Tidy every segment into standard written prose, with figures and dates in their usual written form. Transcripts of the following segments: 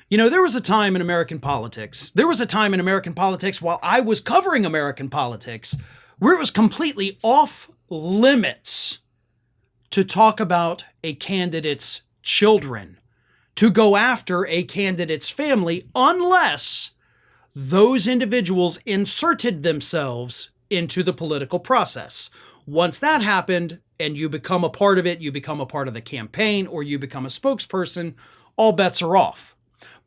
You know, there was a time in American politics. There was a time in American politics while I was covering American politics where it was completely off limits to talk about a candidate's children, to go after a candidate's family, unless those individuals inserted themselves into the political process. Once that happened and you become a part of it, you become a part of the campaign, or you become a spokesperson, all bets are off.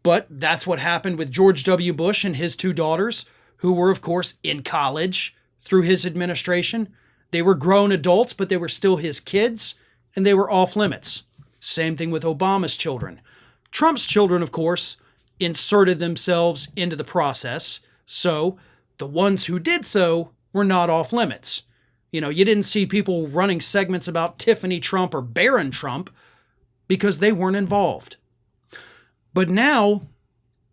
But that's what happened with George W. Bush and his two daughters, who were, of course, in college through his administration. They were grown adults, but they were still his kids, and they were off limits. Same thing with Obama's children. Trump's children, of course, inserted themselves into the process, so the ones who did so were not off limits. You know, you didn't see people running segments about Tiffany Trump or Barron Trump because they weren't involved. But now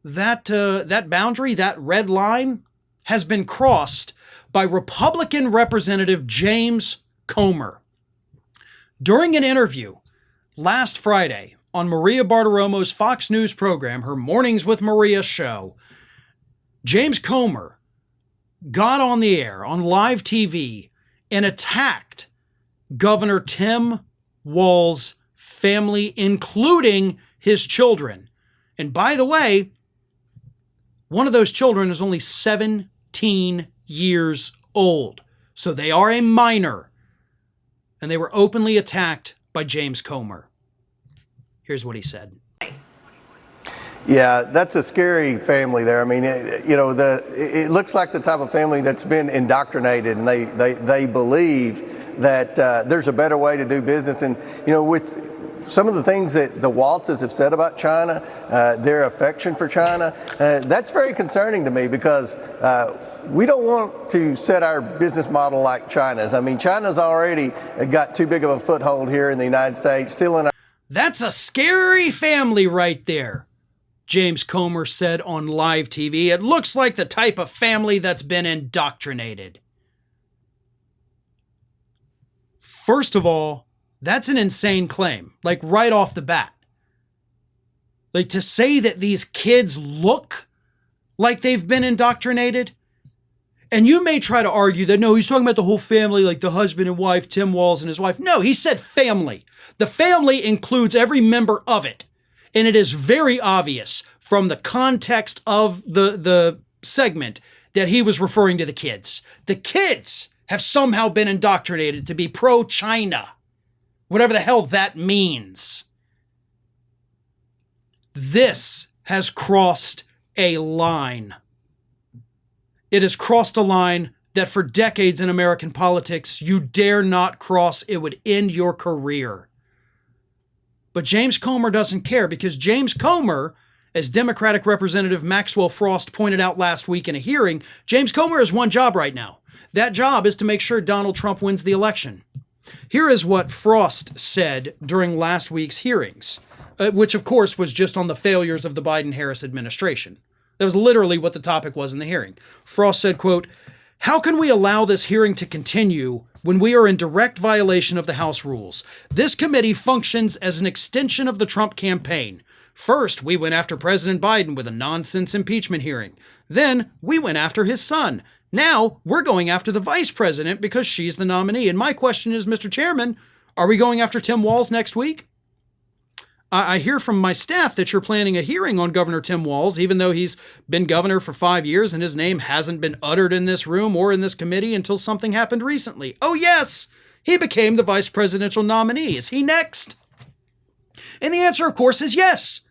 that boundary, that red line, has been crossed by Republican Representative James Comer. During an interview last Friday on Maria Bartiromo's Fox News program, her Mornings with Maria show, James Comer got on the air on live TV and attacked Governor Tim Walz's family, including his children. And by the way, one of those children is only 17 years old. So they are a minor. And they were openly attacked by James Comer. Here's what he said. Yeah, that's a scary family there. I mean, it looks like the type of family that's been indoctrinated, and they believe that there's a better way to do business. And, you know, with some of the things that the Waltzes have said about China, their affection for China, that's very concerning to me, because we don't want to set our business model like China's. I mean, China's already got too big of a foothold here in the United States, still in our... That's a scary family right there, James Comer said on live TV. It looks like the type of family that's been indoctrinated. First of all, that's an insane claim, like right off the bat. Like, to say that these kids look like they've been indoctrinated. And you may try to argue that, no, he's talking about the whole family, like the husband and wife, Tim Walz and his wife. No, he said family. The family includes every member of it. And it is very obvious from the context of the segment that he was referring to the kids. The kids have somehow been indoctrinated to be pro-China. Whatever the hell that means. This has crossed a line. It has crossed a line that for decades in American politics, you dare not cross. It would end your career. But James Comer doesn't care, because James Comer, as Democratic Representative Maxwell Frost pointed out last week in a hearing, James Comer has one job right now. That job is to make sure Donald Trump wins the election. Here is what Frost said during last week's hearings, which of course was just on the failures of the Biden-Harris administration. That was literally what the topic was in the hearing. Frost said, quote, "How can we allow this hearing to continue when we are in direct violation of the House rules? This committee functions as an extension of the Trump campaign. First, we went after President Biden with a nonsense impeachment hearing. Then we went after his son. Now we're going after the vice president because she's the nominee. And my question is, Mr. Chairman, are we going after Tim Walz next week? I hear from my staff that you're planning a hearing on Governor Tim Walz, even though he's been governor for 5 years and his name hasn't been uttered in this room or in this committee until something happened recently. Oh yes, he became the vice presidential nominee. Is he next?" And the answer, of course, is yes.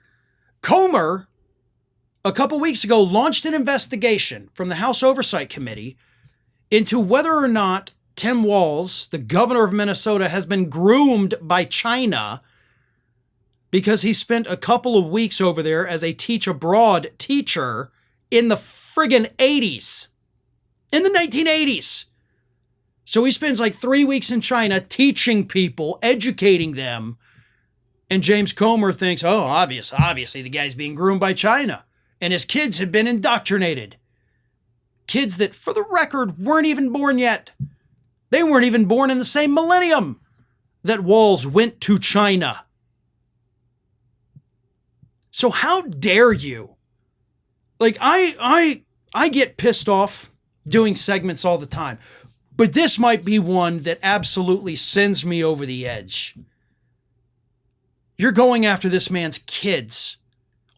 Comer, a couple weeks ago, launched an investigation from the House Oversight Committee into whether or not Tim Walz, the governor of Minnesota, has been groomed by China because he spent a couple of weeks over there as a teach-abroad teacher in the friggin' 80s. In the 1980s. So he spends like 3 weeks in China teaching people, educating them. And James Comer thinks, oh, obviously the guy's being groomed by China. And his kids have been indoctrinated. Kids that, for the record, weren't even born yet. They weren't even born in the same millennium that Walz went to China. So how dare you? Like, I get pissed off doing segments all the time, but this might be one that absolutely sends me over the edge. You're going after this man's kids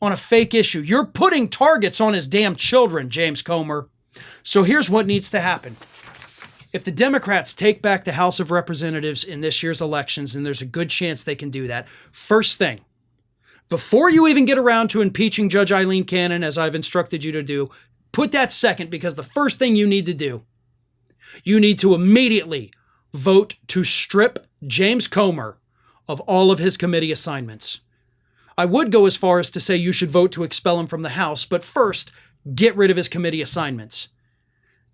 on a fake issue. You're putting targets on his damn children, James Comer. So here's what needs to happen. If the Democrats take back the House of Representatives in this year's elections, and there's a good chance they can do that, first thing, before you even get around to impeaching Judge Eileen Cannon, as I've instructed you to do, put that second, because the first thing you need to do, you need to immediately vote to strip James Comer of all of his committee assignments. I would go as far as to say you should vote to expel him from the House, but first, get rid of his committee assignments.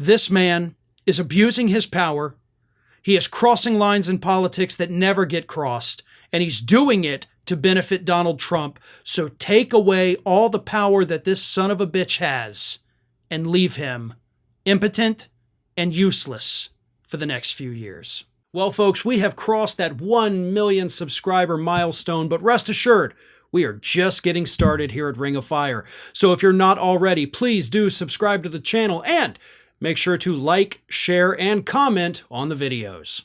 This man is abusing his power. He is crossing lines in politics that never get crossed, and he's doing it to benefit Donald Trump. So take away all the power that this son of a bitch has and leave him impotent and useless for the next few years. Well, folks, we have crossed that 1 million subscriber milestone, but rest assured, we are just getting started here at Ring of Fire. So if you're not already, please do subscribe to the channel and make sure to like, share, and comment on the videos.